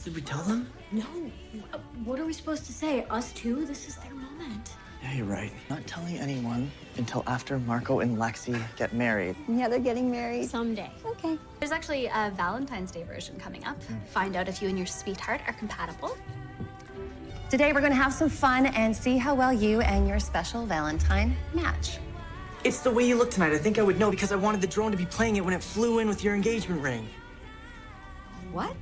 Did we tell them? No. What are we supposed to say? Us too? This is their moment. Yeah, you're right. Not telling anyone until after Marco and Lexi get married. Yeah, they're getting married. Someday. Okay. There's actually a Valentine's Day version coming up. Find out if you and your sweetheart are compatible. Today we're gonna have some fun and see how well you and your special Valentine match. It's the way you look tonight. I think I would know because I wanted the drone to be playing it when it flew in with your engagement ring. What?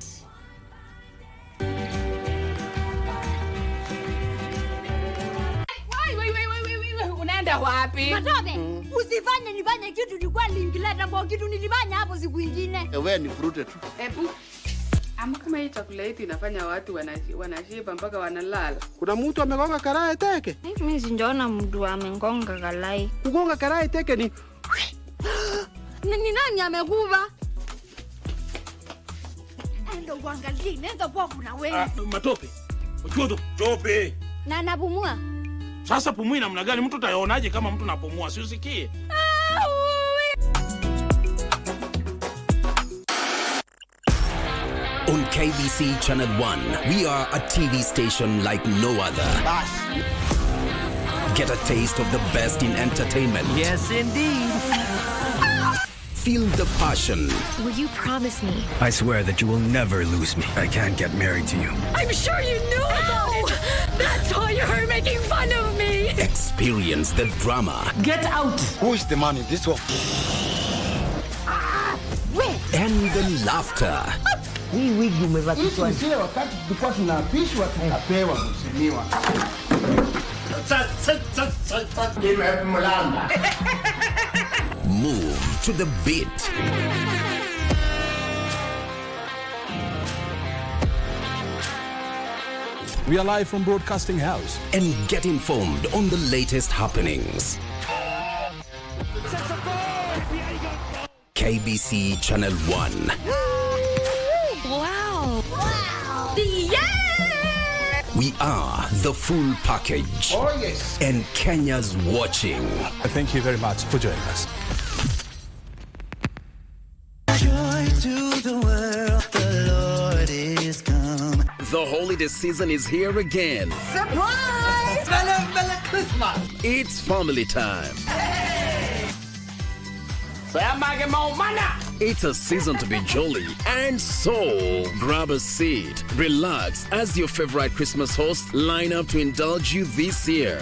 Unaenda wapi? Matope, usifanye nifanye kitu nilikuwa ningileta kwa kitu nilifanya hapo siku nyingine. Wewe ni fruit tu. Ebu. Ama kama hii chakula hii inafanya watu wanashiba mpaka wanalala. Kuna mtu amegonga karai teke? Mimi sijaona mtu amegonga kalai. Kugonga karai teke ni Ni nani amekuva? Endo kuangalia, nenda kwa kuna wewe. Matope. Uchoto, tope. Na napumua. Sasa pumui namna gani? Mtu utayaonaje kama mtu napumua? Si usikie. On KBC Channel 1, we are a TV station like no other. Get a taste of the best in entertainment. Yes, indeed. Feel the passion. Will you promise me? I swear that you will never lose me. I can't get married to you. I'm sure you knew about it! That's why you're making fun of me! Experience the drama. Get out! Who is the man in this one? And the laughter. Hii wigi umevaa kichwani. Sio wakati tulikuwa tunaapishwa tunapewa mheshimiwa. Move to the beat. We are live from Broadcasting House. And get informed on the latest happenings. KBC Channel 1. Wow! Yeah! We are the full package. Oh yes. And Kenya's watching. Thank you very much for joining us. Joy to the world, the Lord is come. The holiday season is here again. Surprise! Bella Christmas! It's family time. It's a season to be jolly, and so grab a seat, relax as your favorite Christmas hosts line up to indulge you this year.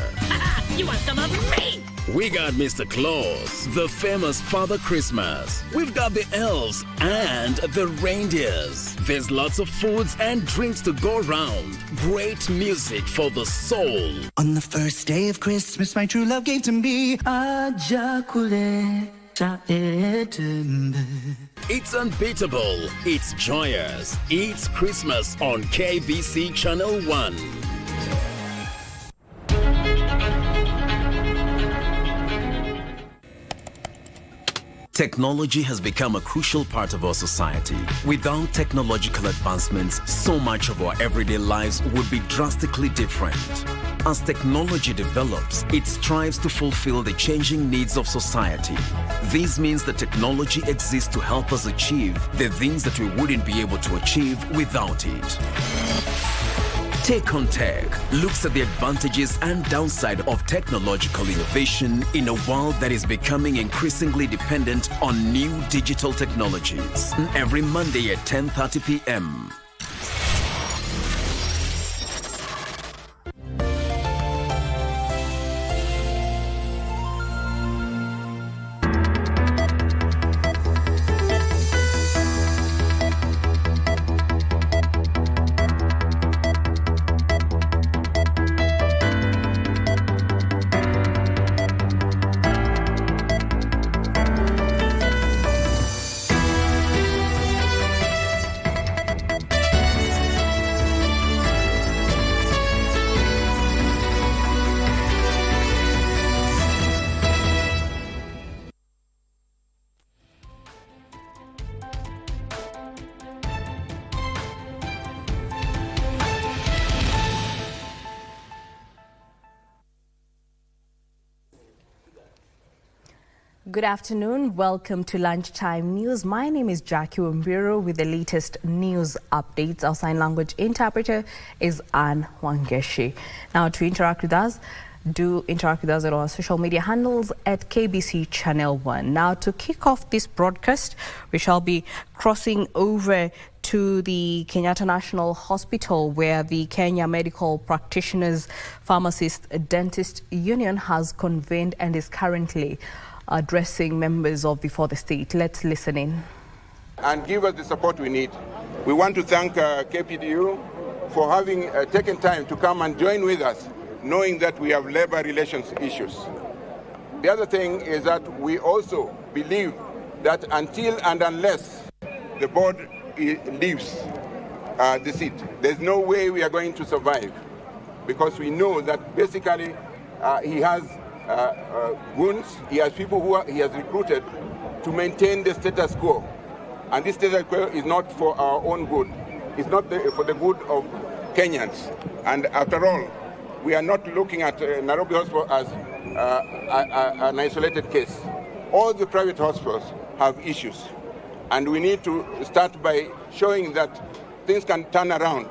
You want some of me? We got Mr. Claus, the famous Father Christmas. We've got the elves and the reindeers. There's lots of foods and drinks to go around. Great music for the soul. On the first day of Christmas, my true love gave to me a chocolate. It's unbeatable, it's joyous, it's Christmas on KBC Channel 1. Technology has become a crucial part of our society. Without technological advancements, so much of our everyday lives would be drastically different. As technology develops, it strives to fulfill the changing needs of society. This means that technology exists to help us achieve the things that we wouldn't be able to achieve without it. Take on Tech looks at the advantages and downside of technological innovation in a world that is becoming increasingly dependent on new digital technologies. Every Monday at 10:30 p.m. Good afternoon. Welcome to Lunchtime News. My name is Jackie Wambiro with the latest news updates. Our sign language interpreter is Anne Wangeshi. Now, to interact with us, do interact with us on our social media handles at KBC Channel 1. Now, to kick off this broadcast, we shall be crossing over to the Kenyatta National Hospital, where the Kenya Medical Practitioners, Pharmacists, Dentist Union has convened and is currently addressing members of before the state. Let's listen in. And give us the support we need. We want to thank KPDU for having taken time to come and join with us, knowing that we have labor relations issues. The other thing is that we also believe that until and unless the board leaves the seat, there's no way we are going to survive, because we know that basically he has goons, he has people who he has recruited to maintain the status quo. And this status quo is not for our own good. It's not for the good of Kenyans. And after all, we are not looking at Nairobi Hospital as an isolated case. All the private hospitals have issues. And we need to start by showing that things can turn around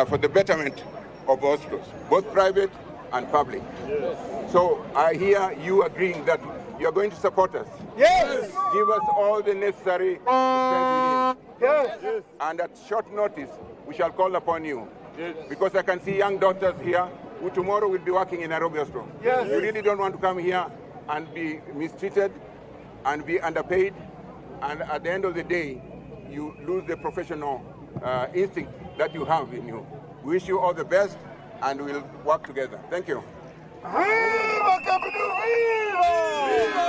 for the betterment of hospitals, both private and public. Yes. So I hear you agreeing that you are going to support us. Yes. Give us all the necessary strength we need. Yes. And at short notice, we shall call upon you. Yes. Because I can see young doctors here who tomorrow will be working in Nairobi Hospital. Yes. You really don't want to come here and be mistreated and be underpaid. And at the end of the day, you lose the professional instinct that you have in you. We wish you all the best, and we'll work together. Thank you. Viva Capital! Viva! Viva!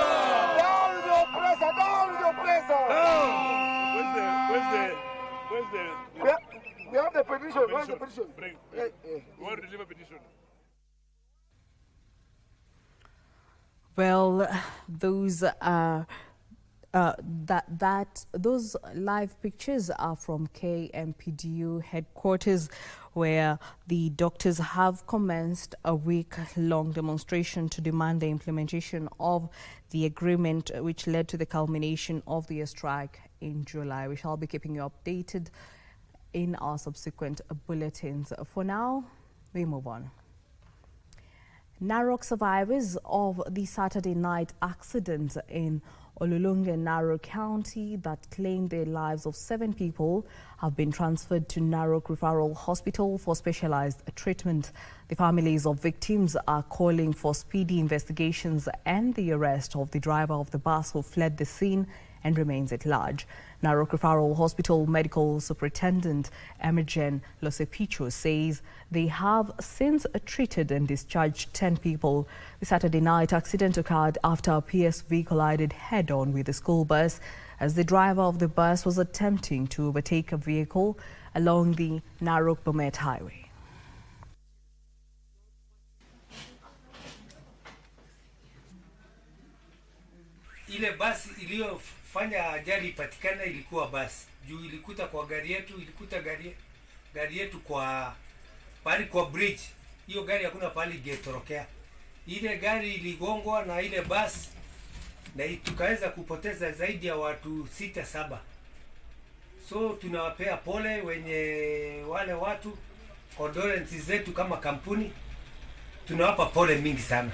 Down with your presser! Down with your presser! Where's the? We have the petition. Where's the petition? Bring. We want to deliver petition. Well, those those live pictures are from KMPDU headquarters, where the doctors have commenced a week-long demonstration to demand the implementation of the agreement which led to the culmination of the strike in July. We shall be keeping you updated in our subsequent bulletins. For now, we move on. Narok survivors of the Saturday night accident in Olulunga, Narok County that claimed the lives of 7 people have been transferred to Narok Referral Hospital for specialized treatment. The families of victims are calling for speedy investigations and the arrest of the driver of the bus who fled the scene and remains at large. Narok Referral Hospital Medical Superintendent Emergen Losepicho says they have since treated and discharged 10 people. The Saturday night accident occurred after a PSV collided head-on with a school bus as the driver of the bus was attempting to overtake a vehicle along the Narok-Bomet highway. Ile basi iliyofanya ajali ipatikana ilikuwa basi juu ilikuta kwa gari yetu, ilikuta gari yetu kwa pali kwa bridge. Hiyo gari hakuna pali ingetorokea. Ile gari iligongwa na ile basi na tukaweza kupoteza zaidi ya watu 6-7. So tunawapea pole wenye wale watu, condolences zetu kama kampuni tunawapa pole mingi sana.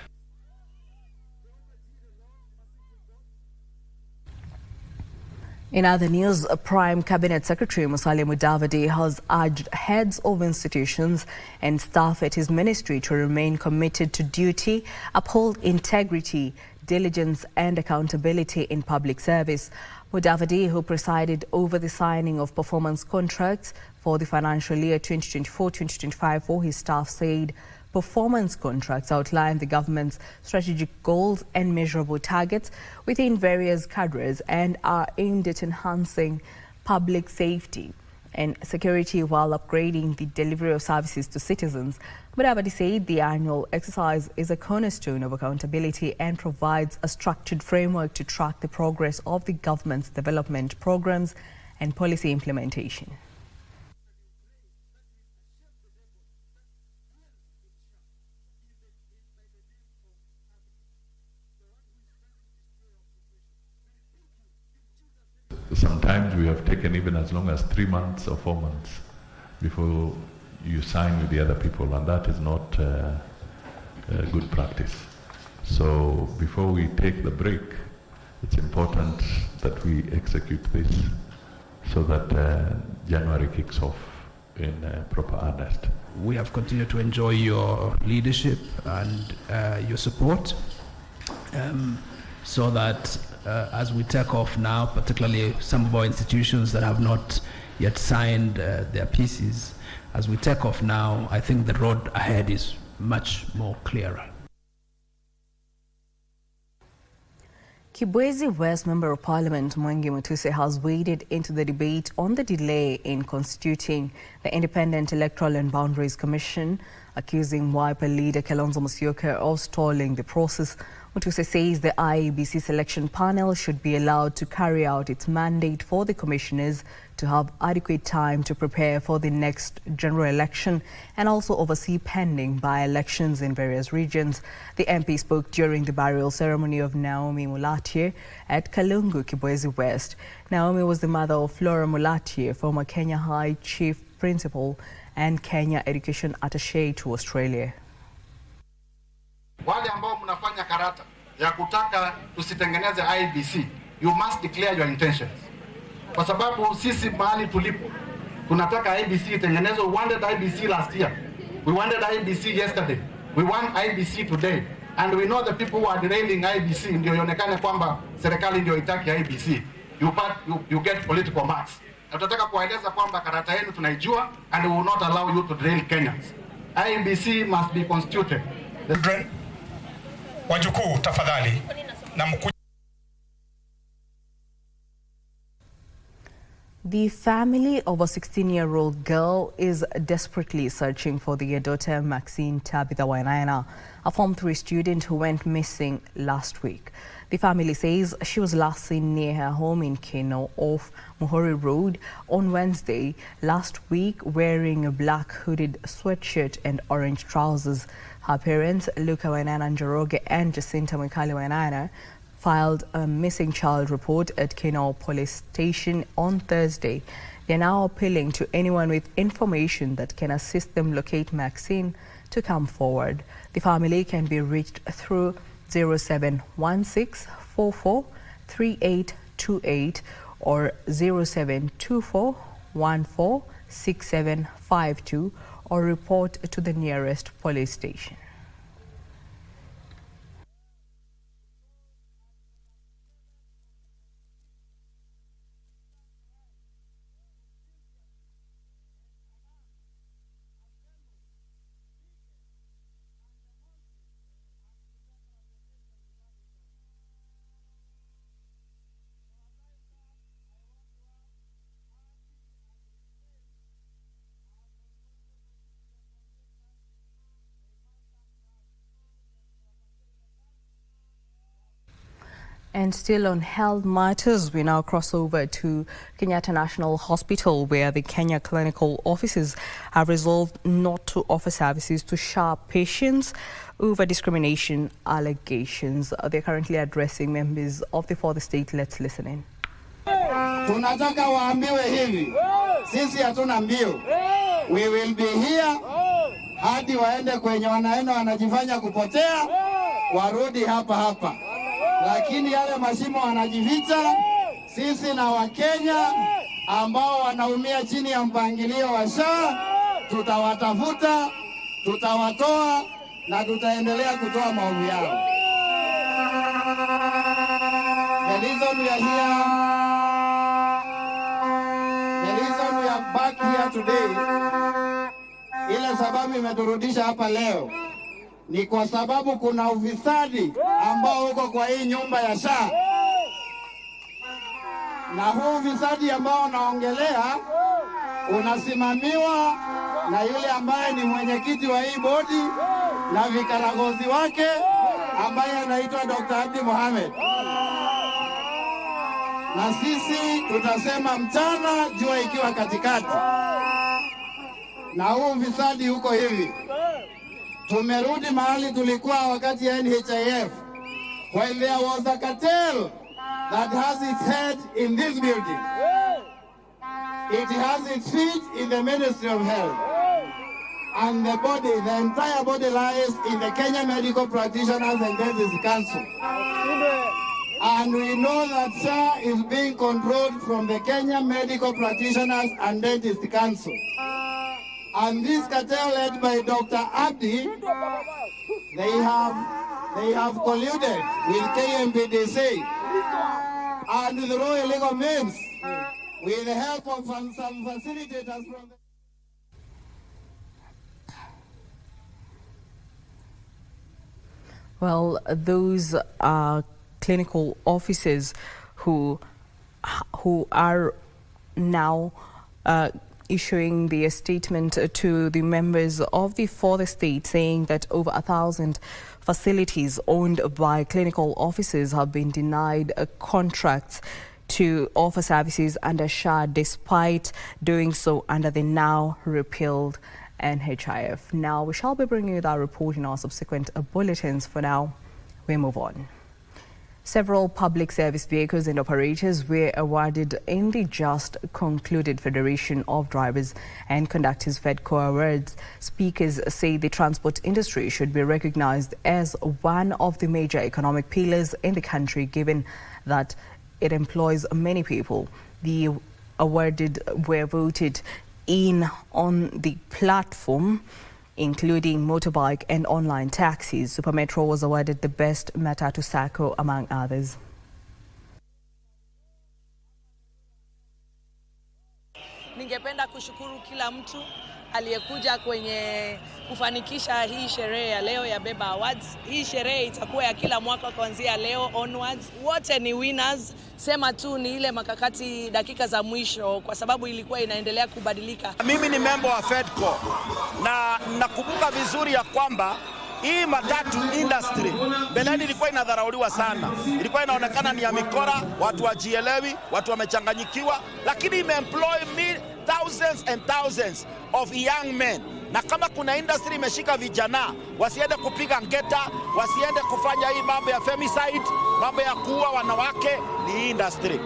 In other news, Prime Cabinet Secretary Musalia Mudavadi has urged heads of institutions and staff at his ministry to remain committed to duty, uphold integrity, diligence and accountability in public service. Mudavadi, who presided over the signing of performance contracts for the financial year 2024-2025 for his staff, said performance contracts outline the government's strategic goals and measurable targets within various cadres and are aimed at enhancing public safety and security while upgrading the delivery of services to citizens. Mudavadi said the annual exercise is a cornerstone of accountability and provides a structured framework to track the progress of the government's development programs and policy implementation. long as 3 months or 4 months before you sign with the other people, and that is not good practice. So before we take the break, it's important that we execute this so that January kicks off in proper earnest. We have continued to enjoy your leadership and your support, so that as we take off now, particularly some of our institutions that have not yet signed their pieces, as we take off now, I think the road ahead is much more clearer. Kibwezi West Member of Parliament Mwengi Mutuse has waded into the debate on the delay in constituting the Independent Electoral and Boundaries Commission, accusing Wiper leader Kalonzo Musyoka of stalling the process. Mutuse says the IEBC selection panel should be allowed to carry out its mandate for the commissioners to have adequate time to prepare for the next general election and also oversee pending by-elections in various regions. The MP spoke during the burial ceremony of Naomi Mulatie at Kalungu, Kibwezi West. Naomi was the mother of Flora Mulatie, former Kenya High Chief Principal and Kenya Education Attaché to Australia. Wale ambao mnafanya karata ya kutaka tusitengeneze IEBC, you must declare your intentions. Kwa sababu sisi mahali tulipo tunataka IEBC itengenezwe. We wanted IEBC last year. We wanted IEBC yesterday. We want IEBC today. And we know the people who are derailing IEBC ndio ionekane kwamba serikali ndio itaki IEBC. You get political marks. Na tunataka kueleza kwamba karata yenu tunaijua and we will not allow you to derail Kenyans. IEBC must be constituted. Wajukuu tafadhali na mkuu. The family of a 16-year-old girl is desperately searching for their daughter Maxine Tabitha Wainaina, a Form 3 student who went missing last week. The family says she was last seen near her home in Keno off Muhuri Road on Wednesday last week wearing a black hooded sweatshirt and orange trousers. Her parents, Luka Wainaina Njoroge and Jacinta Mwikali Wainaina, filed a missing child report at Keno Police Station on Thursday. They are now appealing to anyone with information that can assist them locate Maxine to come forward. The family can be reached through 0716443828 or 0724146752 or report to the nearest police station. And still on health matters, we now cross over to Kenyatta National Hospital, where the Kenya clinical offices have resolved not to offer services to sharp patients over discrimination allegations. They're currently addressing members of the fourth estate. Let's listen in. Tunataka waambiwe hivi, sisi hatuna mbio. We will be here hadi waende kwenye wanaenda wanajifanya kupotea, warudi hapa hapa. Lakini yale mashimo wanajificha, sisi na Wakenya ambao wanaumia chini ya mpangilio wa SHA, tutawatafuta, tutawatoa na tutaendelea kutoa maovu yao. The reason we are here, the reason we are back here today, ile sababu imeturudisha hapa leo, ni kwa sababu kuna ufisadi ambao uko kwa hii nyumba ya SHA. Na huu ufisadi ambao unaongelea unasimamiwa na yule ambaye ni mwenyekiti wa hii bodi na vikaragozi wake ambaye anaitwa Dr. Abdi Mohamed. Na sisi tutasema mchana jua ikiwa katikati. Na huu ufisadi uko hivi. Tumerudi mahali tulikuwa wakati ya NHIF, when there was a cartel that has its head in this building. It has its feet in the Ministry of Health. And the entire body lies in the Kenya Medical Practitioners and Dentists Council. And we know that SHA is being controlled from the Kenya Medical Practitioners and Dentists Council. And this cartel led by Dr. Abdi, they have colluded with KMPDC and the Royal Legal Means with the help of some facilitators from the... Well, those are clinical officers who are now issuing the statement to the members of the fourth estate, saying that over 1,000 facilities owned by clinical officers have been denied contracts to offer services under SHA, despite doing so under the now repealed NHIF. Now, we shall be bringing you that report in our subsequent bulletins. For now, we move on. Several public service vehicles and operators were awarded in the just concluded Federation of Drivers and Conductors FEDCO Awards. Speakers say the transport industry should be recognized as one of the major economic pillars in the country, given that it employs many people. The awarded were voted in on the platform, including motorbike and online taxis. Supermetro was awarded the best Matatu Sacco, among others. Ningependa kushukuru kila mtu aliyekuja kwenye kufanikisha hii sherehe ya leo ya Beba Awards. Hii sherehe itakuwa ya kila mwaka kuanzia leo onwards. Wote ni winners, sema tu ni ile makakati dakika za mwisho kwa sababu ilikuwa inaendelea kubadilika. Mimi ni member wa FEDCO na nakumbuka vizuri ya kwamba hii matatu industry mbeleni ilikuwa inadharauliwa sana. Ilikuwa inaonekana ni ya mikora, watu wajielewi, watu wamechanganyikiwa, lakini imeemploy thousands and thousands of young men. Na kama kuna industry imeshika vijana, wasiende kupiga ngeta, wasiende kufanya hii mambo ya femicide, mambo ya kuua wanawake, ni industry.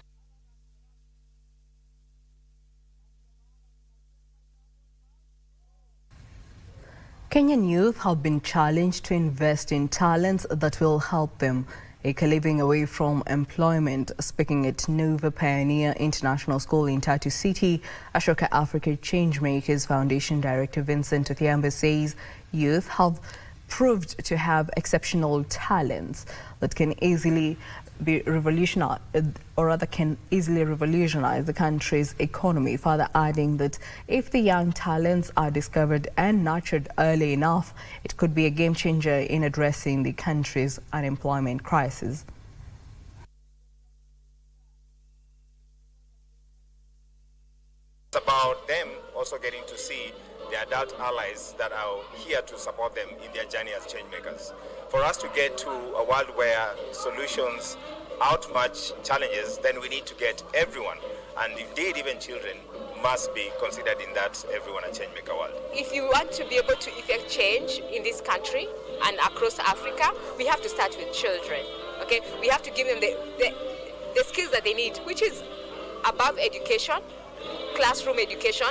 Kenyan youth have been challenged to invest in talents that will help them make a living away from employment. Speaking at Nova Pioneer International School in Tatu City, Ashoka Africa Changemakers Foundation Director Vincent Othiambo says youth have proved to have exceptional talents that can easily be revolutionized, or rather can easily revolutionize the country's economy, further adding that if the young talents are discovered and nurtured early enough, it could be a game changer in addressing the country's unemployment crisis. It's about them also getting to see the adult allies that are here to support them in their journey as change makers. For us to get to a world where solutions outmatch challenges, then we need to get everyone, and indeed even children, must be considered in that everyone a change maker world. If you want to be able to effect change in this country and across Africa, we have to start with children. Okay, we have to give them the skills that they need, which is above education, classroom education,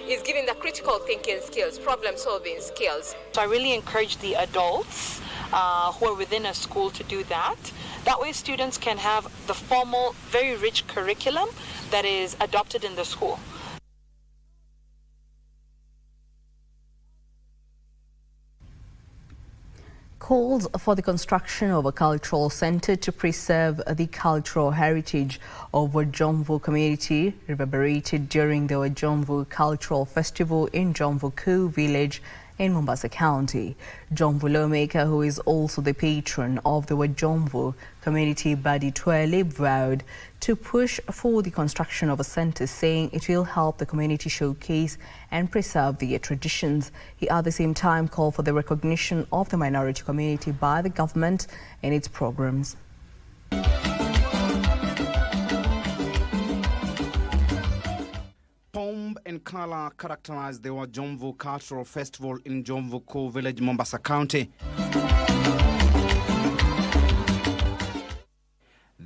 is giving the critical thinking skills, problem solving skills. So I really encourage the adults who are within a school to do that. That way students can have the formal, very rich curriculum that is adopted in the school. Calls for the construction of a cultural center to preserve the cultural heritage of Wajomvu community reverberated during the Wajomvu Cultural Festival in Jomvu village in Mombasa County. Jomvu lawmaker, who is also the patron of the Wajomvu community, Badi Twele, vowed to push for the construction of a center, saying it will help the community showcase and preserve their traditions. He at the same time called for the recognition of the minority community by the government in its programs. Pomb and color characterized the Wajomvu Cultural Festival in Jomvu village, Mombasa County.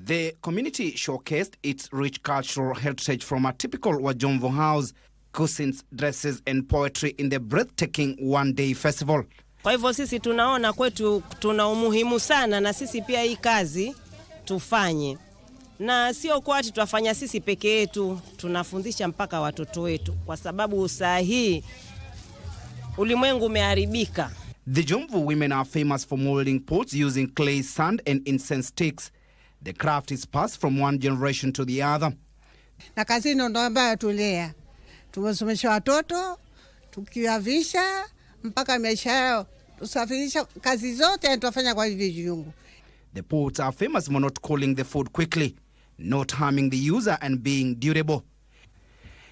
The community showcased its rich cultural heritage from a typical Wajomvu house, cuisines, dresses and poetry in the breathtaking one-day festival. Kwa hivyo sisi tunaona kwetu tuna umuhimu sana na sisi pia hii kazi tufanye. Na sio kwa ati tuwafanya sisi peke yetu, tunafundisha mpaka watoto wetu kwa sababu saa hii ulimwengu umeharibika. The Jomvu women are famous for molding pots using clay, sand and incense sticks. The craft is passed from one generation to the other. Na kazi ndo ambayo tulea. Tumesomesha watoto, tukiwavisha mpaka maisha yao. Tusafirisha kazi zote tunafanya kwa hivi viungo. The pots are famous for not cooling the food quickly, not harming the user and being durable.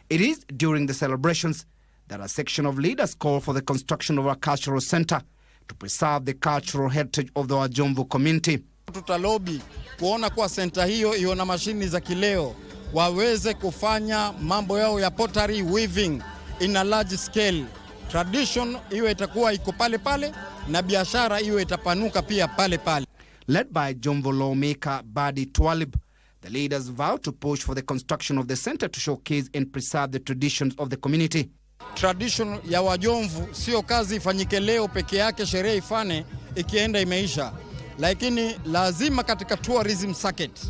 It is during the celebrations that a section of leaders call for the construction of a cultural center to preserve the cultural heritage of the Wajomvu community. Tutalobi kuona kwa center hiyo iwe na mashini za kileo waweze kufanya mambo yao ya pottery weaving in a large scale. Tradition iwe itakuwa iko pale pale na biashara iwe itapanuka pia pale pale. Led by Jomvu lawmaker Badi Twalib, the leaders vow to push for the construction of the center to showcase and preserve the traditions of the community. Tradition ya Wajomvu sio kazi ifanyike leo peke yake, sherehe ifane ikienda imeisha. Lakini lazima katika tourism circuit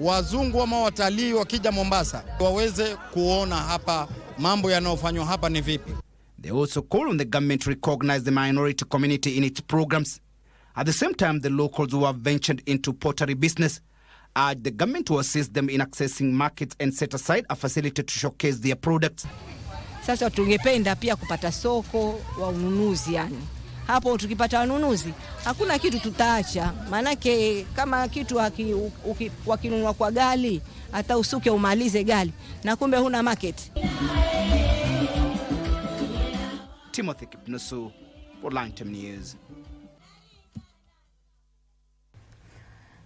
wazungu ama watalii wakija Mombasa waweze kuona hapa mambo yanayofanywa hapa ni vipi. They also call on the government to recognize the minority community in its programs. At the same time, the locals who have ventured into pottery business urge the government to assist them in accessing markets and set aside a facility to showcase their products. Sasa tungependa pia kupata soko wa ununuzi yani. Hapo tukipata wanunuzi, hakuna kitu tutaacha. Manake kama kitu wakinunua kwa gali, hata usuke umalize gali. Na kumbe huna market. Timothy Kipnusu for Lunchtime News.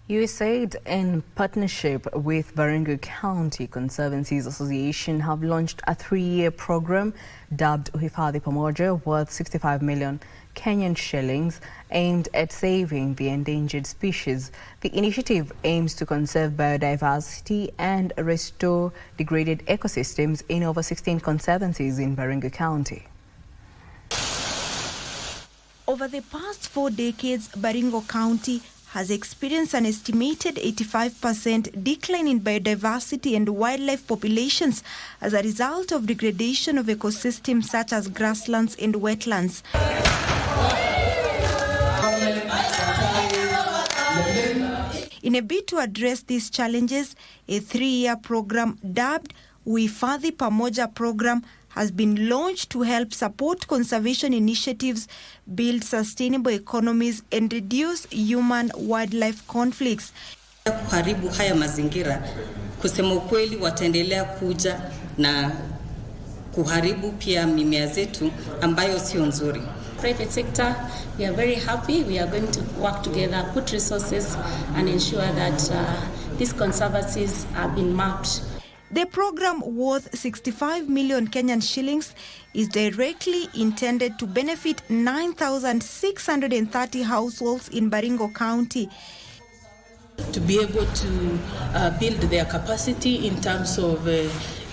USAID, in partnership with Baringo County Conservancies Association, have launched a 3-year program dubbed Uhifadhi Pamoja, worth 65 million Kenyan shillings, aimed at saving the endangered species. The initiative aims to conserve biodiversity and restore degraded ecosystems in over 16 conservancies in Baringo County. Over the past 4 decades, Baringo County has experienced an estimated 85% decline in biodiversity and wildlife populations as a result of degradation of ecosystems such as grasslands and wetlands. In a bid to address these challenges, a 3-year program dubbed Uhifadhi Pamoja program has been launched to help support conservation initiatives, build sustainable economies and reduce human-wildlife conflicts. Kuharibu haya mazingira, kusema ukweli wataendelea kuja na kuharibu pia mimea zetu ambayo sio nzuri. Private sector, we are very happy. We are going to work together, put resources and ensure that these conservancies have been mapped. The program, worth 65 million Kenyan shillings, is directly intended to benefit 9,630 households in Baringo County. To be able to build their capacity in terms of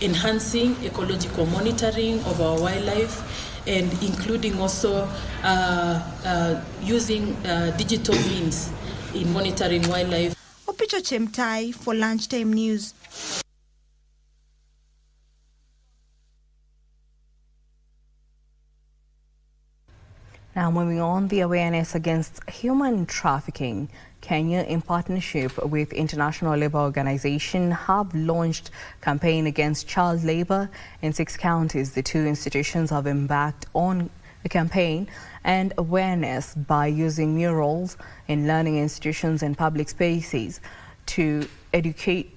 enhancing ecological monitoring of our wildlife and including also using digital means in monitoring wildlife. Opicho Chemtai for Lunchtime News. Now moving on, the awareness against human trafficking. Kenya, in partnership with International Labour Organization, have launched a campaign against child labour in 6 counties. The 2 institutions have embarked on the campaign and awareness by using murals in learning institutions and public spaces to educate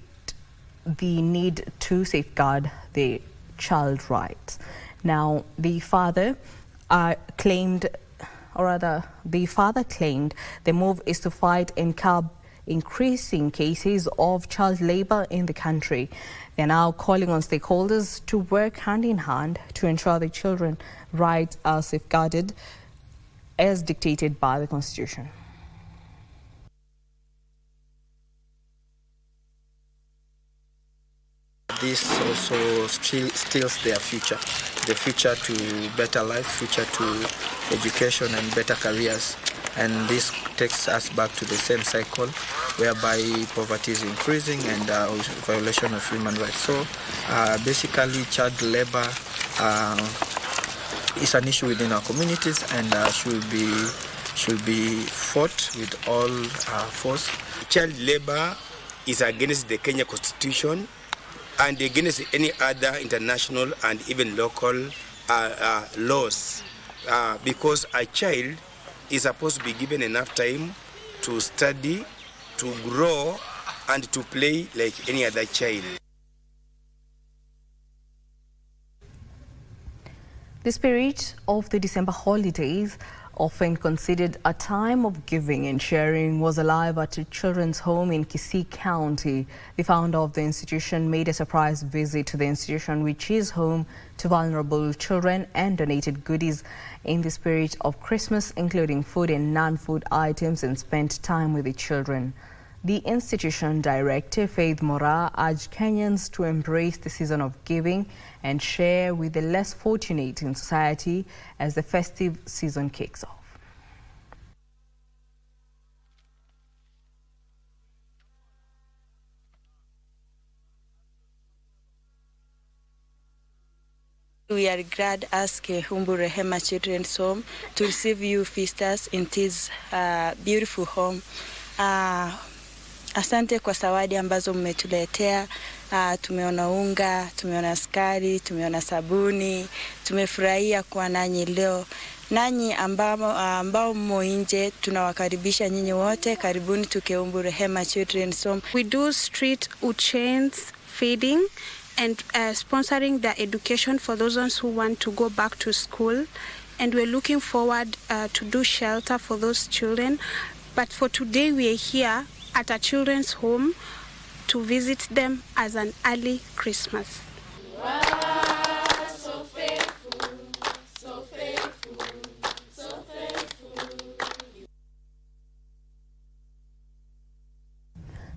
the need to safeguard the child rights. Now, the father claimed the move is to fight and curb increasing cases of child labor in the country. They're now calling on stakeholders to work hand in hand to ensure the children's rights are safeguarded as dictated by the Constitution. this also steals their future, the future to better life, future to education and better careers. And this takes us back to the same cycle whereby poverty is increasing and violation of human rights. So basically child labor is an issue within our communities and should be fought with all force. Child labor is against the Kenya Constitution and against any other international and even local laws because a child is supposed to be given enough time to study, to grow, and to play like any other child. The spirit of the December holidays, often considered a time of giving and sharing, was alive at a children's home in KBC County. The founder of the institution made a surprise visit to the institution, which is home to vulnerable children, and donated goodies in the spirit of Christmas, including food and non-food items, and spent time with the children. The institution director, Faith Mora, urged Kenyans to embrace the season of giving and share with the less fortunate in society as the festive season kicks off. We are glad as Kehumbu Rehema Children's Home to receive you feasters in this beautiful home. Asante kwa zawadi ambazo mmetuletea. Tumeona unga, tumeona sukari, tumeona sabuni. Tumefurahia kuwa nanyi leo. Nanyi ambao mmo nje, tunawakaribisha nyinyi wote. Karibuni tu Kehumbu Rehema Children's Home. We do street urchins feeding and sponsoring the education for those ones who want to go back to school. And we're looking forward to do shelter for those children. But for today, we are here at a children's home to visit them as an early Christmas. So faithful, so faithful, so faithful.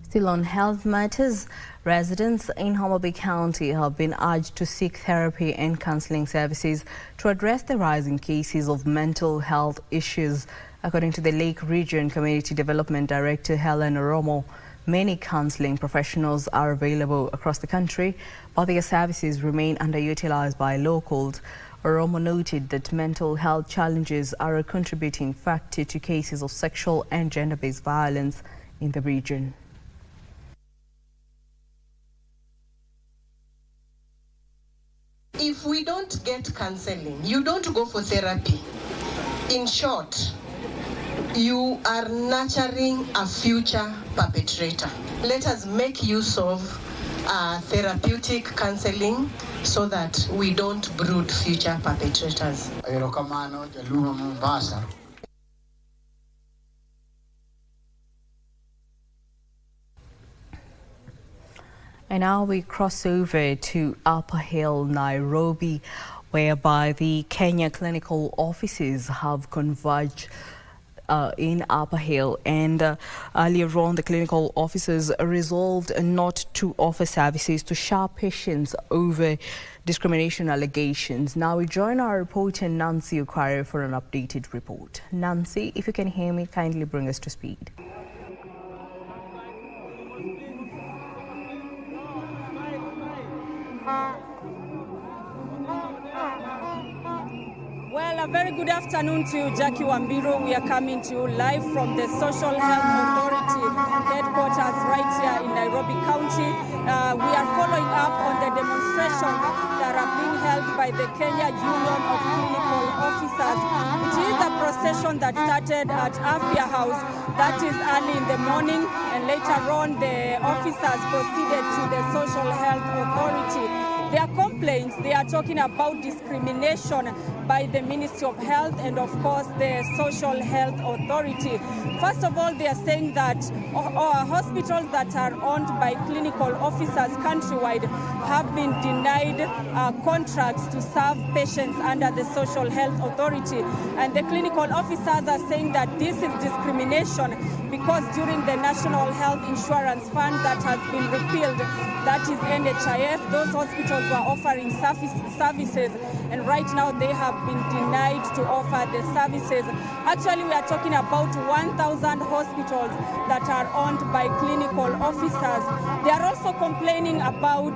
Still on health matters, residents in Homa Bay County have been urged to seek therapy and counseling services to address the rising cases of mental health issues. According to the Lake Region Community Development Director Helen Oromo, many counseling professionals are available across the country, but their services remain underutilized by locals. Oromo noted that mental health challenges are a contributing factor to cases of sexual and gender-based violence in the region. If we don't get counseling, you don't go for therapy. In short, you are nurturing a future perpetrator. Let us make use of therapeutic counseling so that we don't brood future perpetrators. And now we cross over to Upper Hill, Nairobi, whereby the Kenya clinical offices have converged in Upper Hill, and earlier on the clinical officers resolved not to offer services to sharp patients over discrimination allegations. Now we join our reporter Nancy Okware for an updated report. Nancy, if you can hear me, kindly bring us to speed. Well, a very good afternoon to you, Jackie Wambiru. We are coming to you live from the Social Health Authority headquarters right here in Nairobi County. We are following up on the demonstrations that are being held by the Kenya Union of Clinical Officers. It is a procession that started at Afia House, that is early in the morning, and later on the officers proceeded to the Social Health Authority. Their complaints, they are talking about discrimination by the Ministry of Health and, of course, the Social Health Authority. First of all, they are saying that hospitals that are owned by clinical officers countrywide have been denied contracts to serve patients under the Social Health Authority. And the clinical officers are saying that this is discrimination because during the National Health Insurance Fund that has been repealed, that is NHIF. Those hospitals were offering services, and right now they have been denied to offer the services. Actually, we are talking about 1,000 hospitals that are owned by clinical officers. They are also complaining about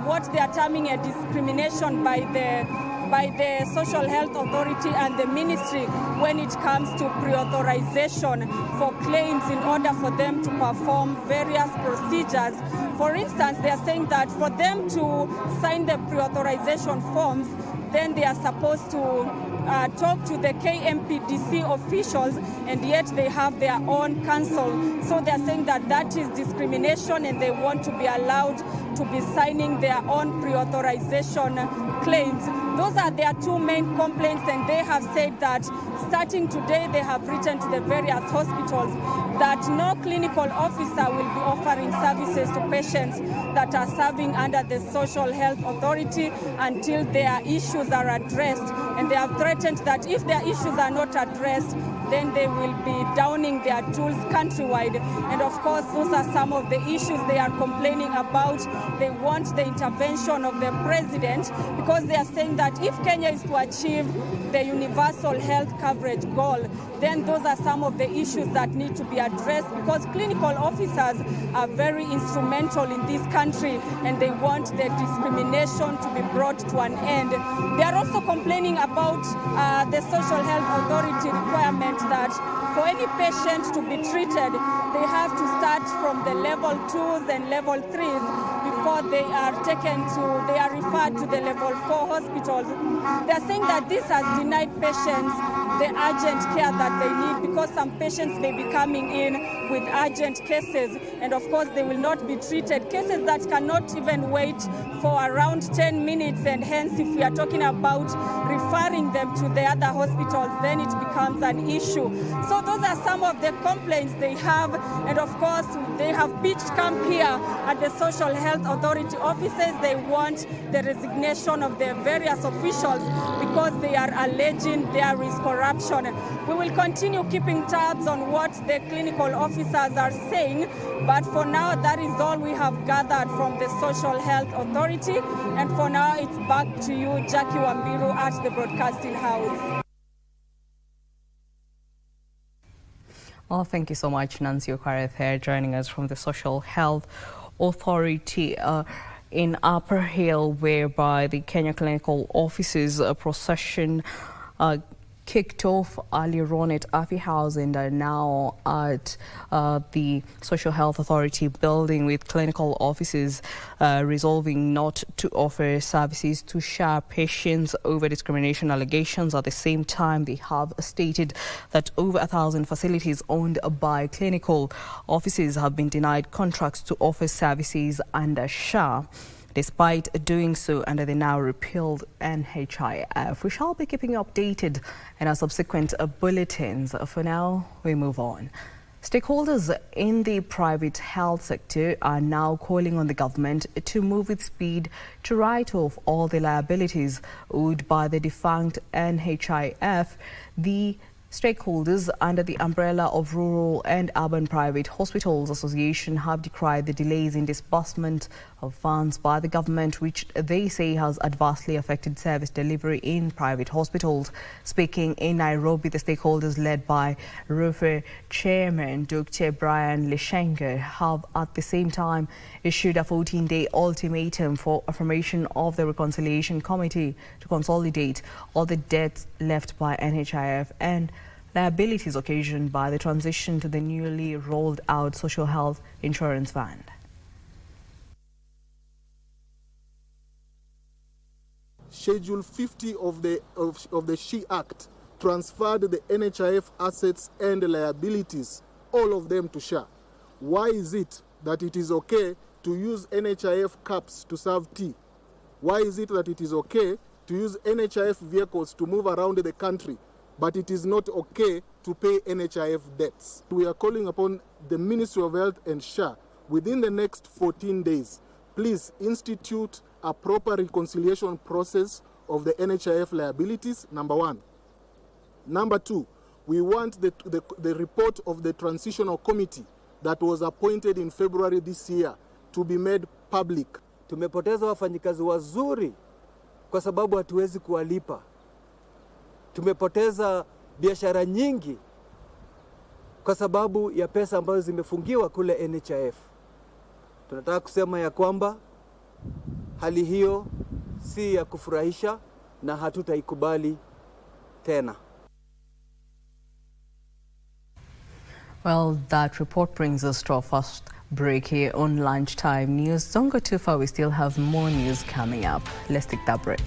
what they are terming a discrimination by the Social Health Authority and the ministry when it comes to pre-authorization for claims in order for them to perform various procedures. For instance, they are saying that for them to sign the pre-authorization forms, then they are supposed to talk to the KMPDC officials, and yet they have their own counsel. So they are saying that that is discrimination, and they want to be allowed to be signing their own pre-authorization claims. Those are their two main complaints, and they have said that starting today they have written to the various hospitals that no clinical officer will be offering services to patients that are serving under the Social Health Authority until their issues are addressed. And they have threatened that if their issues are not addressed, then they will be downing their tools countrywide. And of course, those are some of the issues they are complaining about. They want the intervention of the president because they are saying that if Kenya is to achieve the universal health coverage goal, then those are some of the issues that need to be addressed, because clinical officers are very instrumental in this country, and they want the discrimination to be brought to an end. They are also complaining about the Social Health Authority requirement that for any patient to be treated, they have to start from the level 2s and level 3s before they are referred to the level 4 hospitals. They are saying that this has denied patients the urgent care that they need, because some patients may be coming in with urgent cases, and of course they will not be treated. Cases that cannot even wait for around 10 minutes, and hence if we are talking about referring them to the other hospitals, then it becomes an issue. So those are some of the complaints they have, and of course they have pitched camp here at the Social Health Authority offices. They want the resignation of the various officials because they are alleging there is corruption. We will continue keeping tabs on what the clinical officers are saying, but for now that is all we have gathered from the Social Health Authority, and for now it's back to you, Jackie Wambiru, at the Broadcasting House. Well, thank you so much, Nancy Okareth here, joining us from the Social Health Authority in Upper Hill, whereby the Kenya Clinical Officers procession kicked off earlier on at Afi House and are now at the Social Health Authority building, with clinical officers resolving not to offer services to SHA patients over discrimination allegations. At the same time, they have stated that over 1,000 facilities owned by clinical officers have been denied contracts to offer services under SHA, despite doing so under the now repealed NHIF. We shall be keeping you updated in our subsequent bulletins. For now, we move on. Stakeholders in the private health sector are now calling on the government to move with speed to write off all the liabilities owed by the defunct NHIF. The stakeholders under the umbrella of Rural and Urban Private Hospitals Association have decried the delays in disbursement of funds by the government, which they say has adversely affected service delivery in private hospitals. Speaking in Nairobi, the stakeholders led by RUFA Chairman Dr. Brian Leshenga have at the same time issued a 14-day ultimatum for affirmation of the Reconciliation Committee to consolidate all the debts left by NHIF and liabilities occasioned by the transition to the newly rolled out Social Health Insurance Fund. Schedule 50 of the SHE Act transferred the NHIF assets and liabilities, all of them to SHA. Why is it that it is okay to use NHIF caps to serve tea? Why is it that it is okay to use NHIF vehicles to move around the country, but it is not okay to pay NHIF debts? We are calling upon the Ministry of Health and SHA within the next 14 days, please institute a proper reconciliation process of the NHIF liabilities, number one. Number two, we want the report of the transitional committee that was appointed in February this year to be made public. Tumepoteza wafanyikazi wazuri kwa sababu hatuwezi kuwalipa. Tumepoteza biashara nyingi kwa sababu ya pesa ambazo zimefungiwa kule NHIF. Tunataka kusema ya kwamba hali hiyo si ya kufurahisha na hatutaikubali tena. Well, that report brings us to our first break here on Lunchtime News. Don't go too far, we still have more news coming up. Let's take that break.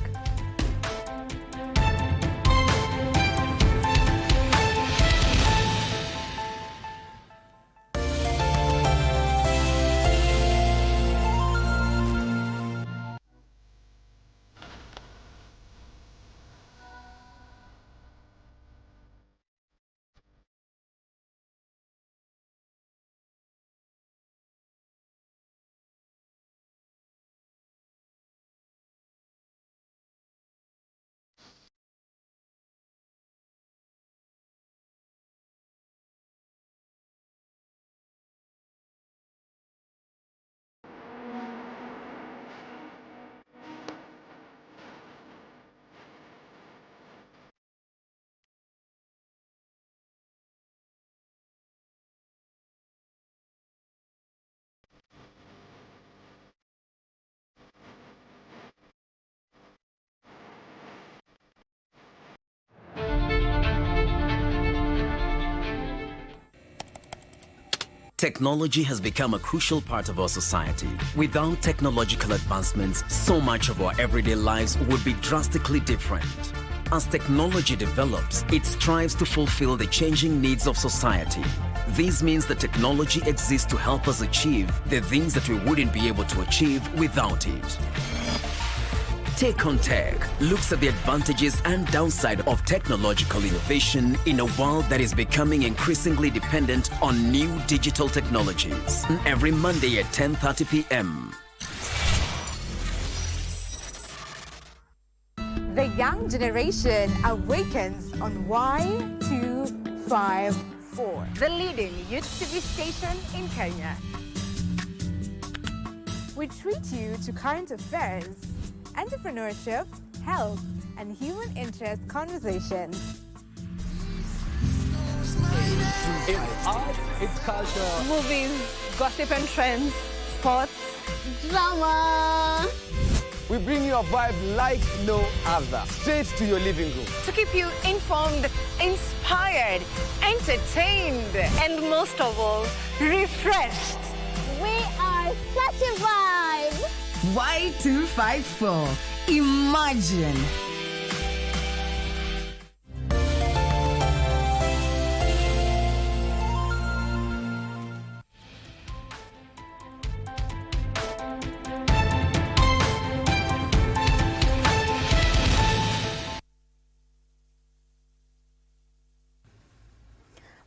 Technology has become a crucial part of our society. Without technological advancements, so much of our everyday lives would be drastically different. As technology develops, it strives to fulfill the changing needs of society. This means that technology exists to help us achieve the things that we wouldn't be able to achieve without it. Take on Tech looks at the advantages and downside of technological innovation in a world that is becoming increasingly dependent on new digital technologies. Every Monday at 10:30 p.m. The young generation awakens on Y254, the leading youth TV station in Kenya. We treat you to current affairs, entrepreneurship, health, and human interest conversations. It's art, it's culture, Movies, gossip and trends, sports, drama. We bring you a vibe like no other, straight to your living room. to keep you informed, inspired, entertained, and most of all, refreshed. We are such a vibe. Y254. Imagine.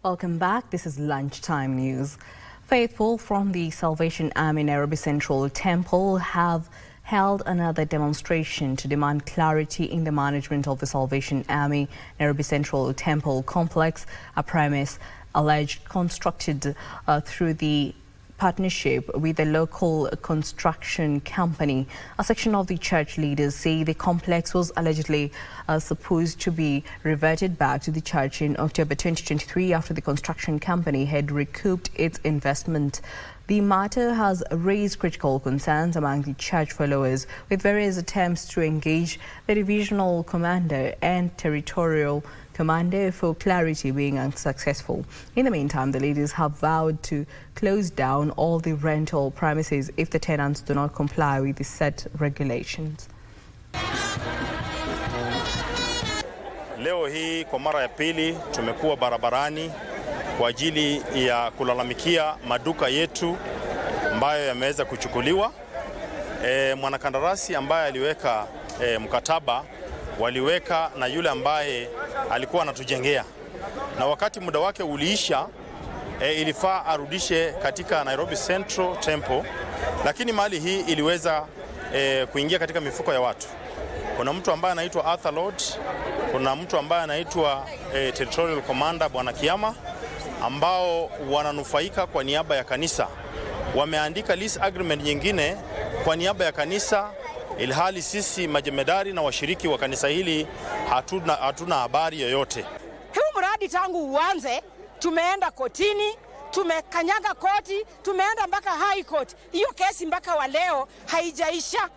Welcome back. This is Lunchtime News. Faithful from the Salvation Army Nairobi Central Temple have held another demonstration to demand clarity in the management of the Salvation Army Nairobi Central Temple complex, a premise alleged constructed through the partnership with a local construction company. A section of the church leaders say the complex was allegedly supposed to be reverted back to the church in October 2023 after the construction company had recouped its investment. The matter has raised critical concerns among the church followers, with various attempts to engage the divisional commander and territorial commander for clarity being unsuccessful. In the meantime, the leaders have vowed to close down all the rental premises if the tenants do not comply with the set regulations. Leo hii kwa mara ya pili tumekuwa barabarani kwa ajili ya kulalamikia maduka yetu ambayo yameweza kuchukuliwa. Mwanakandarasi ambaye aliweka mkataba waliweka na yule ambaye alikuwa anatujengea, na wakati muda wake uliisha, ilifaa arudishe katika Nairobi Central Temple, lakini mali hii iliweza kuingia katika mifuko ya watu. Kuna mtu ambaye anaitwa Arthur Lord, kuna mtu ambaye anaitwa Territorial Commander Bwana Kiama, ambao wananufaika kwa niaba ya kanisa. Wameandika lease agreement nyingine kwa niaba ya kanisa, ilhali sisi majemedari na washiriki wa kanisa hili hatuna habari yoyote. Huu mradi tangu uanze tumeenda kotini, tumekanyaga koti, tumeenda mpaka high court. Hiyo kesi mpaka wa leo haijaisha.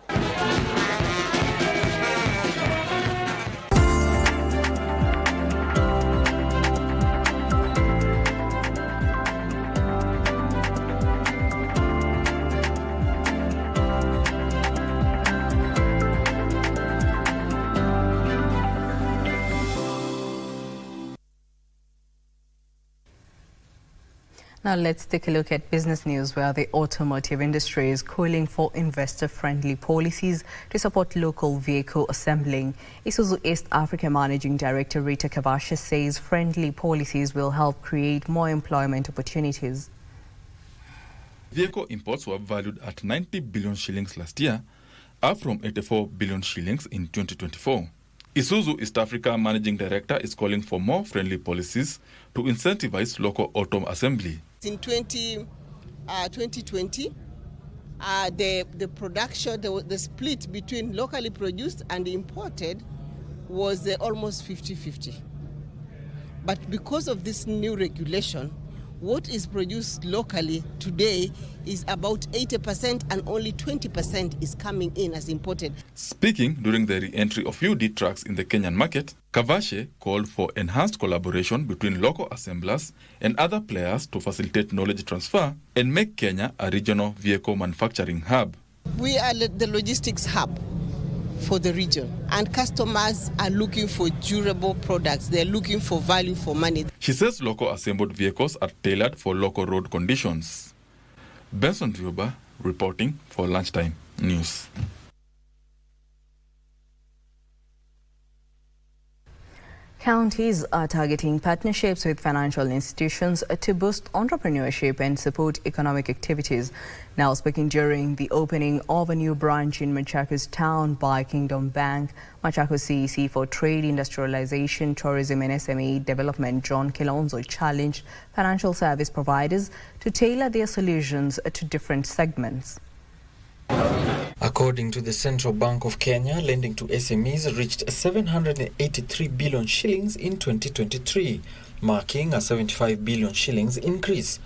Now let's take a look at business news, where the automotive industry is calling for investor-friendly policies to support local vehicle assembling. Isuzu East Africa Managing Director Rita Kavasha says friendly policies will help create more employment opportunities. Vehicle imports were valued at 90 billion shillings last year, up from 84 billion shillings in 2024. Isuzu East Africa Managing Director is calling for more friendly policies to incentivize local auto assembly. In 2020, the production, the split between locally produced and imported was almost 50-50. But because of this new regulation, what is produced locally today is about 80%, and only 20% is coming in as imported. Speaking during the re-entry of UD trucks in the Kenyan market, Kavashe called for enhanced collaboration between local assemblers and other players to facilitate knowledge transfer and make Kenya a regional vehicle manufacturing hub. We are the logistics hub for the region, and customers are looking for durable products. They're looking for value for money. She says local assembled vehicles are tailored for local road conditions. Benson Rioba reporting for Lunchtime News. Counties are targeting partnerships with financial institutions to boost entrepreneurship and support economic activities. Now speaking during the opening of a new branch in Machakos town by Kingdom Bank, Machakos CEC for Trade, Industrialization, Tourism and SME Development, John Kilonzo, challenged financial service providers to tailor their solutions to different segments. According to the Central Bank of Kenya, lending to SMEs reached 783 billion shillings in 2023, marking a 75 billion shillings increase.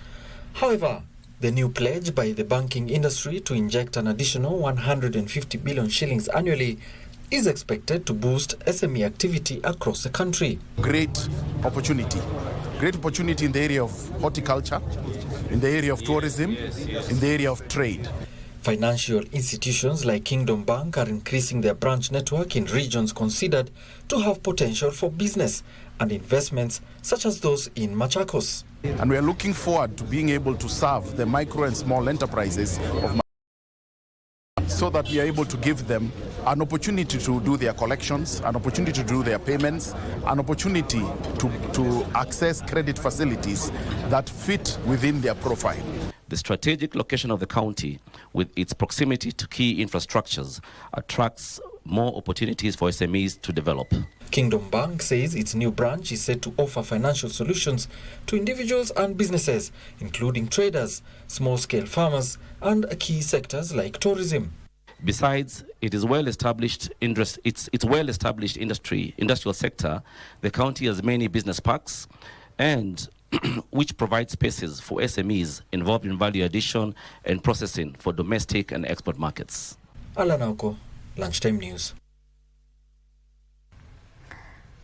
However, the new pledge by the banking industry to inject an additional 150 billion shillings annually is expected to boost SME activity across the country. Great opportunity in the area of horticulture, in the area of tourism, in the area of trade. Financial institutions like Kingdom Bank are increasing their branch network in regions considered to have potential for business and investments, such as those in Machakos. And we are looking forward to being able to serve the micro and small enterprises of so that we are able to give them an opportunity to do their collections, an opportunity to do their payments, an opportunity to access credit facilities that fit within their profile. The strategic location of the county, with its proximity to key infrastructures, attracts more opportunities for SMEs to develop. Kingdom Bank says its new branch is set to offer financial solutions to individuals and businesses, including traders, small-scale farmers, and key sectors like tourism. Besides, it is well-established industrial sector. The county has many business parks, and which provides spaces for SMEs involved in value addition and processing for domestic and export markets. Alanauko, Lunchtime News.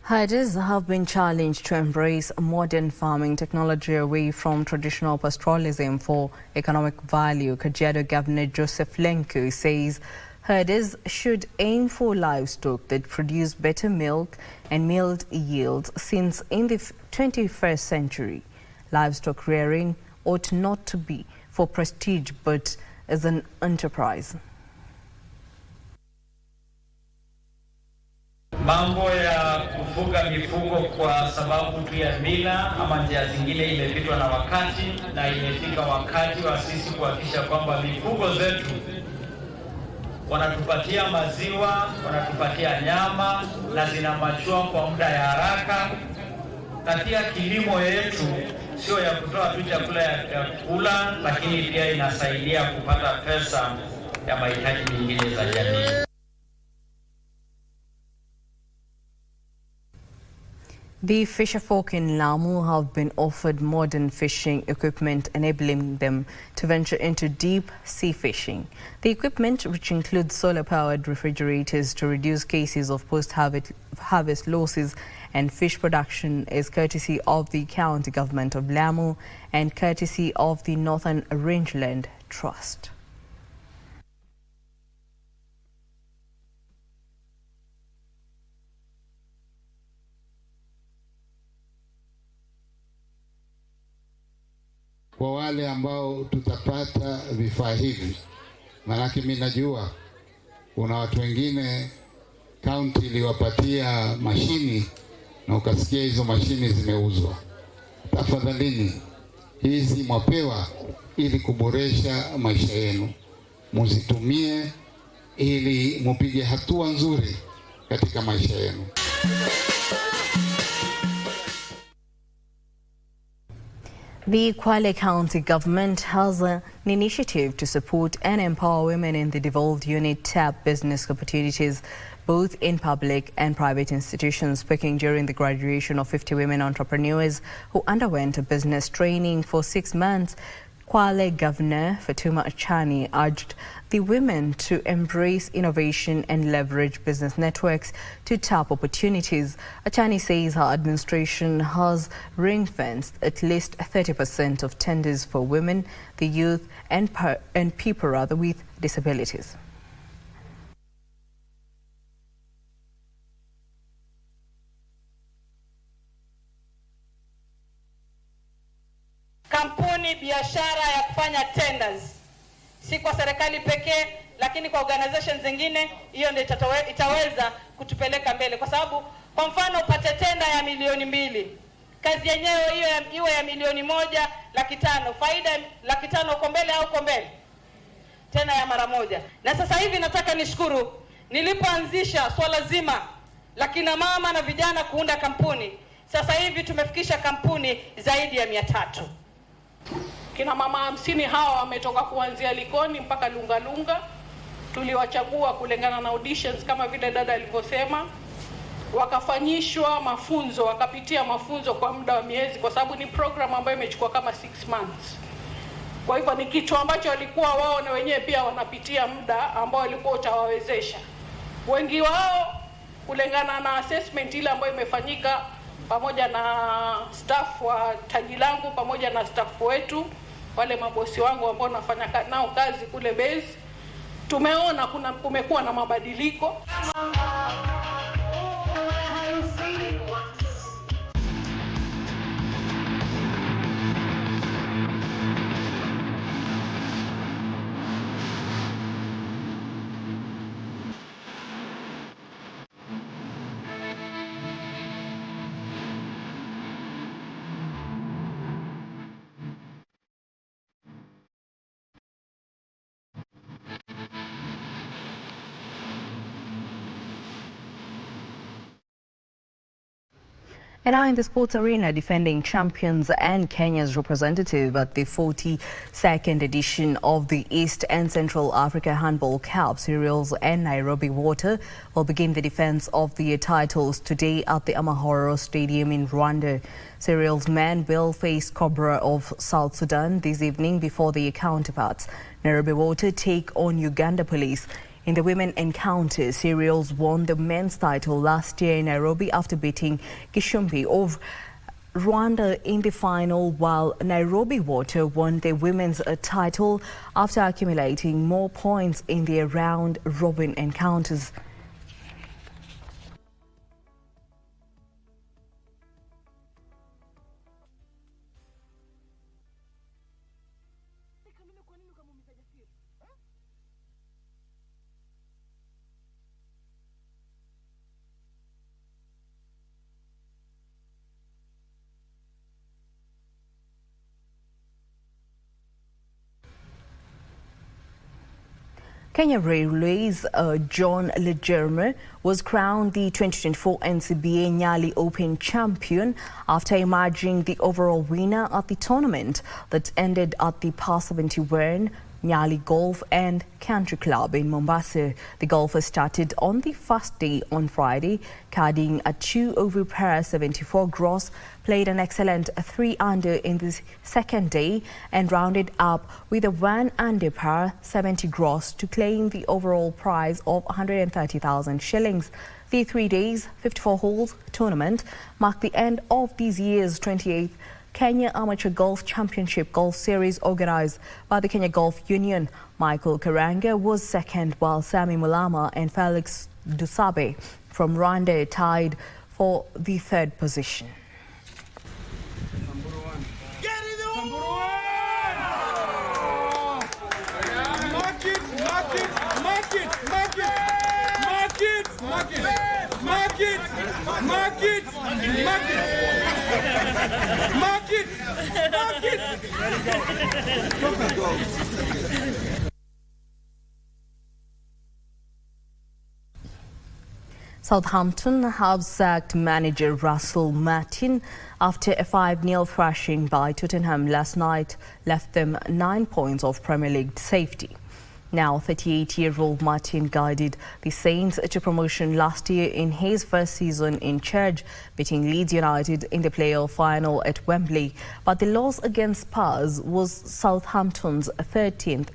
Herders have been challenged to embrace modern farming technology away from traditional pastoralism for economic value. Kajiado Governor Joseph Lenku says herders should aim for livestock that produce better milk and milled yields, since in the 21st century, livestock rearing ought not to be for prestige but as an enterprise. Mambo ya kufuga mifugo kwa sababu tu ya mila ama njia zingine imepitwa na wakati, na imefika wakati wa sisi kuhakikisha kwamba mifugo zetu wanatupatia maziwa, wanatupatia nyama na zinamachua kwa muda ya haraka. Na pia kilimo yetu sio ya kutoa tu chakula ya kula, lakini pia inasaidia kupata pesa ya mahitaji mengine za jamii. The fisherfolk in Lamu have been offered modern fishing equipment, enabling them to venture into deep sea fishing. The equipment, which includes solar-powered refrigerators to reduce cases of post-harvest losses and fish production, is courtesy of the county government of Lamu and courtesy of the Northern Rangeland Trust. Kwa wale ambao tutapata vifaa hivi, maanake mimi najua kuna watu wengine county iliwapatia mashini na ukasikia hizo mashini zimeuzwa. Tafadhalini, hizi mwapewa ili kuboresha maisha yenu, muzitumie ili mupige hatua nzuri katika maisha yenu. The Kwale County Government has an initiative to support and empower women in the devolved unit tap business opportunities, both in public and private institutions. Speaking during the graduation of 50 women entrepreneurs who underwent a business training for 6 months, Kwale Governor Fatuma Achani urged the women to embrace innovation and leverage business networks to tap opportunities. Achani says her administration has ring-fenced at least 30% of tenders for women, the youth and people with disabilities. Kampuni biashara ya kufanya tenders, si kwa serikali pekee, lakini kwa organizations zingine, hiyo ndio itaweza kutupeleka mbele. Kwa sababu kwa mfano upate tenda ya milioni 2, kazi yenyewe hiyo iwe ya milioni 1,500,000, faida 500,000 uko mbele au uko mbele tena ya mara moja. Na sasa hivi nataka nishukuru, nilipoanzisha swala zima la kina mama na vijana kuunda kampuni, sasa hivi tumefikisha kampuni zaidi ya 300. Kina mama 50 hawa wametoka kuanzia Likoni mpaka Lungalunga. Tuliwachagua kulingana na auditions kama vile dada alivyosema, wakafanyishwa mafunzo, wakapitia mafunzo kwa muda wa miezi, kwa sababu ni program ambayo imechukua kama 6 months. Kwa hivyo ni kitu ambacho walikuwa wao na wenyewe pia wanapitia muda ambao walikuwa utawawezesha. Wengi wao kulingana na assessment ile ambayo imefanyika pamoja na staff wa taji langu pamoja na staff wetu, wale mabosi wangu ambao nafanya nao kazi kule base, tumeona kumekuwa na mabadiliko. And now in the sports arena, defending champions and Kenya's representative at the 42nd edition of the East and Central Africa Handball Cup, Cereals and Nairobi Water will begin the defense of their titles today at the Amahoro Stadium in Rwanda. Cereals men will face Cobra of South Sudan this evening before their counterparts. Nairobi Water take on Uganda Police. In the women encounter, Cereals won the men's title last year in Nairobi after beating Gishumbi of Rwanda in the final, while Nairobi Water won the women's title after accumulating more points in their round-robin encounters. Kenya Railways John Legerme was crowned the 2024 NCBA Nyali Open champion after emerging the overall winner at the tournament that ended at the par 71 Nyali Golf and Country Club in Mombasa. The golfers started on the first day on Friday, caddying a 2-over par 74 gross, played an excellent 3-under in the second day and rounded up with a 1-under par 70 gross to claim the overall prize of 130,000 shillings. The 3 days, 54 holes tournament marked the end of this year's 28th Kenya Amateur Golf Championship Golf Series organized by the Kenya Golf Union. Michael Karanga was second, while Sami Mulama and Felix Dusabe from Rwanda tied for the third position. Southampton have sacked manager Russell Martin after a 5-0 thrashing by Tottenham last night left them 9 points of Premier League safety. Now 38-year-old Martin guided the Saints to promotion last year in his first season in charge, beating Leeds United in the playoff final at Wembley. But the loss against Spurs was Southampton's 13th.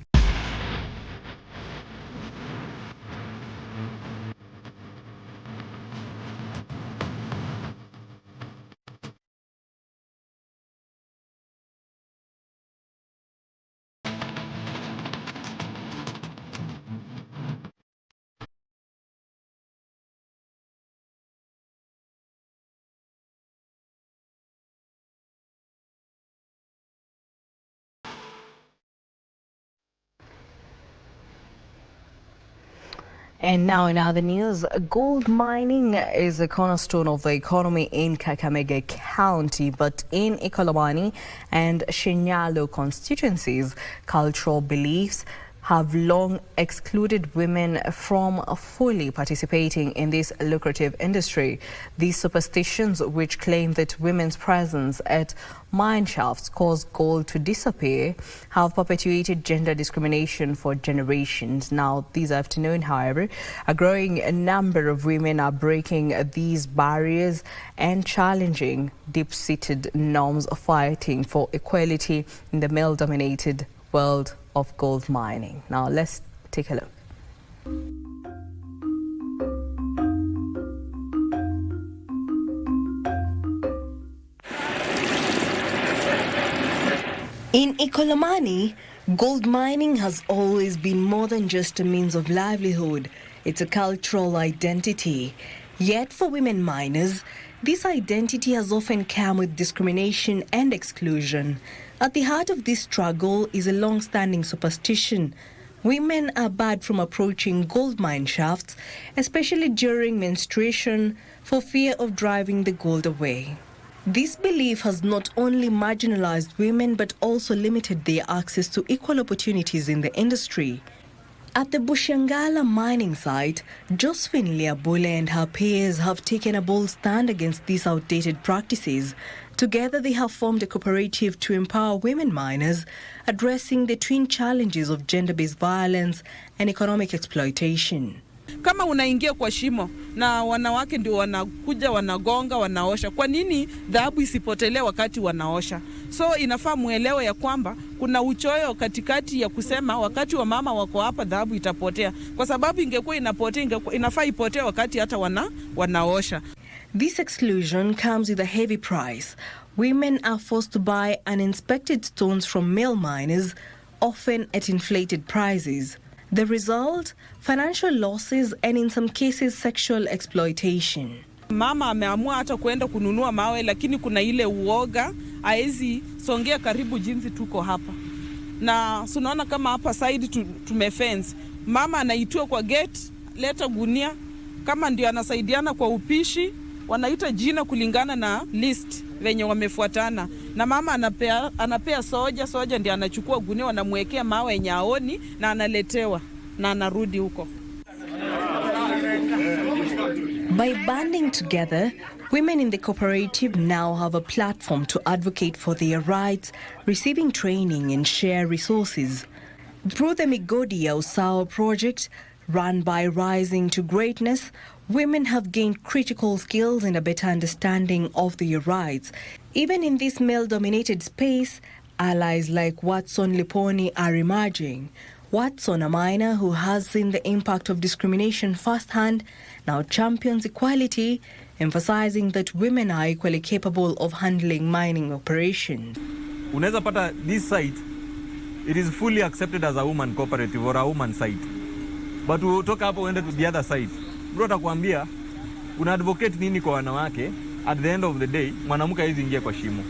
And now in other news, gold mining is a cornerstone of the economy in Kakamega County, but in Ikolomani and Shinyalo constituencies, cultural beliefs have long excluded women from fully participating in this lucrative industry. These superstitions, which claim that women's presence at mine shafts cause gold to disappear, have perpetuated gender discrimination for generations. Now, this afternoon, however, a growing number of women are breaking these barriers and challenging deep-seated norms of fighting for equality in the male-dominated world of gold mining. Now let's take a look. In Ikolomani, gold mining has always been more than just a means of livelihood. It's a cultural identity. Yet for women miners, this identity has often come with discrimination and exclusion. At the heart of this struggle is a long-standing superstition. Women are barred from approaching gold mine shafts, especially during menstruation, for fear of driving the gold away. This belief has not only marginalized women but also limited their access to equal opportunities in the industry. At the Bushangala mining site, Josephine Liabule and her peers have taken a bold stand against these outdated practices. Together, they have formed a cooperative to empower women miners, addressing the twin challenges of gender-based violence and economic exploitation. Kama unaingia kwa shimo na wanawake ndio wanakuja wanagonga wanaosha, kwa nini dhahabu isipotelee wakati wanaosha? So inafaa muelewe ya kwamba kuna uchoyo katikati ya kusema wakati wa mama wako hapa dhahabu itapotea, kwa sababu ingekuwa inapotea inafaa ipotee wakati hata wanaosha. This exclusion comes with a heavy price. Women are forced to buy uninspected stones from male miners, often at inflated prices. The result? Financial losses and in some cases sexual exploitation. Mama ameamua hata kuenda kununua mawe, lakini kuna ile uoga, haezi songea karibu jinsi tuko hapa. Na tunaona kama hapa side tumefence. Mama anaitwa kwa gate, leta gunia, kama ndio anasaidiana kwa upishi, wanaita jina kulingana na list venye wamefuatana. Na mama anapea soja ndio anachukua gunia, wanamwekea mawe nyaoni na analetewa na anarudi huko. By banding together, women in the cooperative now have a platform to advocate for their rights, receiving training and share resources. Through the Migodi ya Usawa project, run by Rising to Greatness, women have gained critical skills and a better understanding of their rights. Even in this male-dominated space, allies like Watson Liponi are emerging. Watson, a miner who has seen the impact of discrimination firsthand, now champions equality, emphasizing that women are equally capable of handling mining operations. Unaweza pata this site, it is fully accepted as a woman cooperative or a woman site. But utoka hapo uende to the other side. Bro atakwambia una advocate nini kwa wanawake, at the end of the day mwanamke hizi ingia kwa shimo.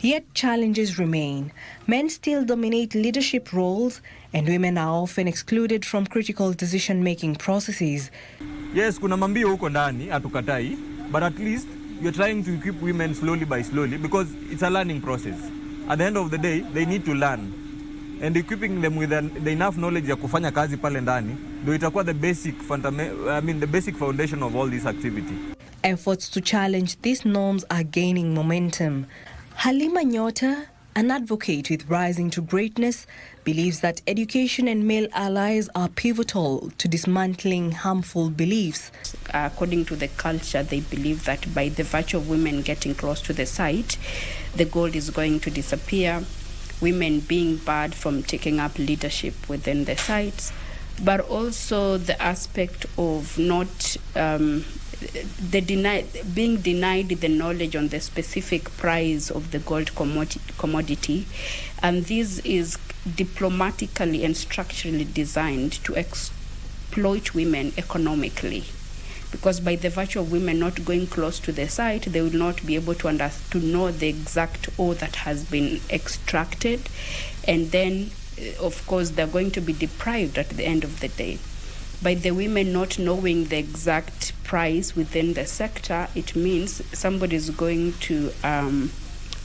Yet challenges remain. Men still dominate leadership roles and women are often excluded from critical decision-making processes. Yes, kuna mambio huko ndani hatukatai, but at least you're trying to equip women slowly by slowly because it's a learning process. At the end of the day, they need to learn. And equipping them with the enough knowledge ya kufanya kazi pale ndani, ndio itakuwa the basic foundation of all this activity. Efforts to challenge these norms are gaining momentum. Halima Nyota, an advocate with Rising to Greatness, believes that education and male allies are pivotal to dismantling harmful beliefs. According to the culture, they believe that by the virtue of women getting close to the site, the gold is going to disappear, women being barred from taking up leadership within the sites, but also the aspect of not being denied the knowledge on the specific price of the gold commodity, and this is diplomatically and structurally designed to exploit women economically, because by the virtue of women not going close to the site, they will not be able to know the exact ore that has been extracted, and then of course they're going to be deprived at the end of the day. By the women not knowing the exact price within the sector, it means somebody is going to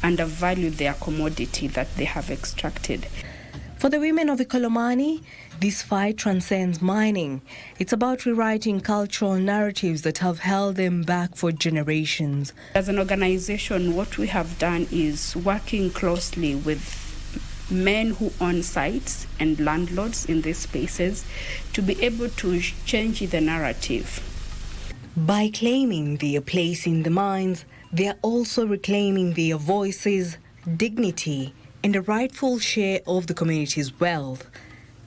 undervalue their commodity that they have extracted. For the women of Ikolomani, this fight transcends mining. It's about rewriting cultural narratives that have held them back for generations. As an organization, what we have done is working closely with men who own sites and landlords in these spaces to be able to change the narrative. By claiming their place in the mines, they are also reclaiming their voices, dignity, and a rightful share of the community's wealth.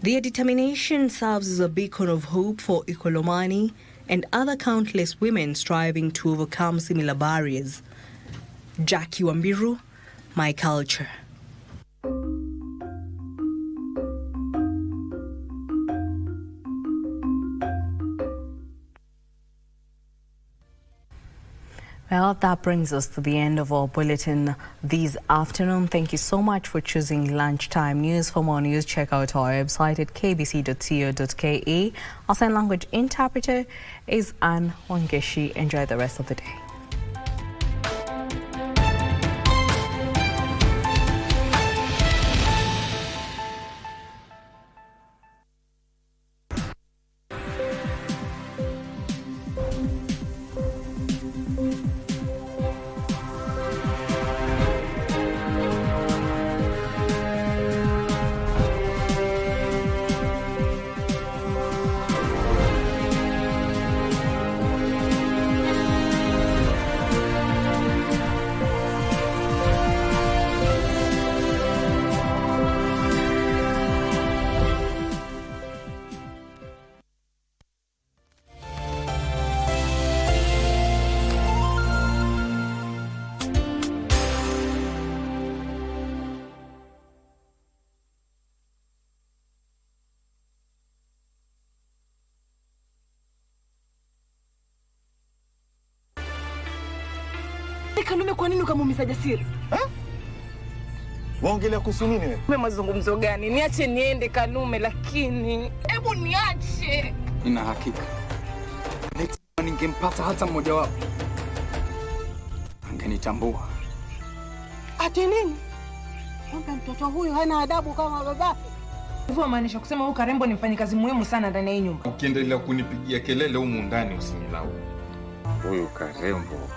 Their determination serves as a beacon of hope for Ikolomani and other countless women striving to overcome similar barriers. Jackie Wambiru, My Culture. Well, that brings us to the end of our bulletin this afternoon. Thank you so much for choosing Lunchtime News. For more news, check out our website at kbc.co.ke. Our sign language interpreter is Anne Wangeshi. Enjoy the rest of the day. Kalume, kwa nini ukamuumiza Jasiri? Waongelea kuhusu nini wewe? Wewe mazungumzo gani? Niache niende Kalume, lakini hebu niache. Nina hakika ningempata hata mmoja wao angenitambua. Ati nini? Mbona mtoto huyu hana adabu kama babake? Hivyo maanisha kusema huyu Karembo ni mfanyikazi muhimu sana ndani ya hii nyumba. Ukiendelea kunipigia kelele humu ndani usinilaumu. Huyu Karembo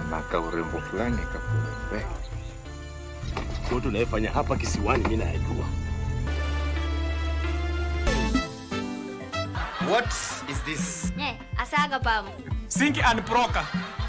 anaka urembo fulani kakurembe. Yote unayofanya hapa kisiwani mimi najua. What is this? Asaga pam. Sink and Proka.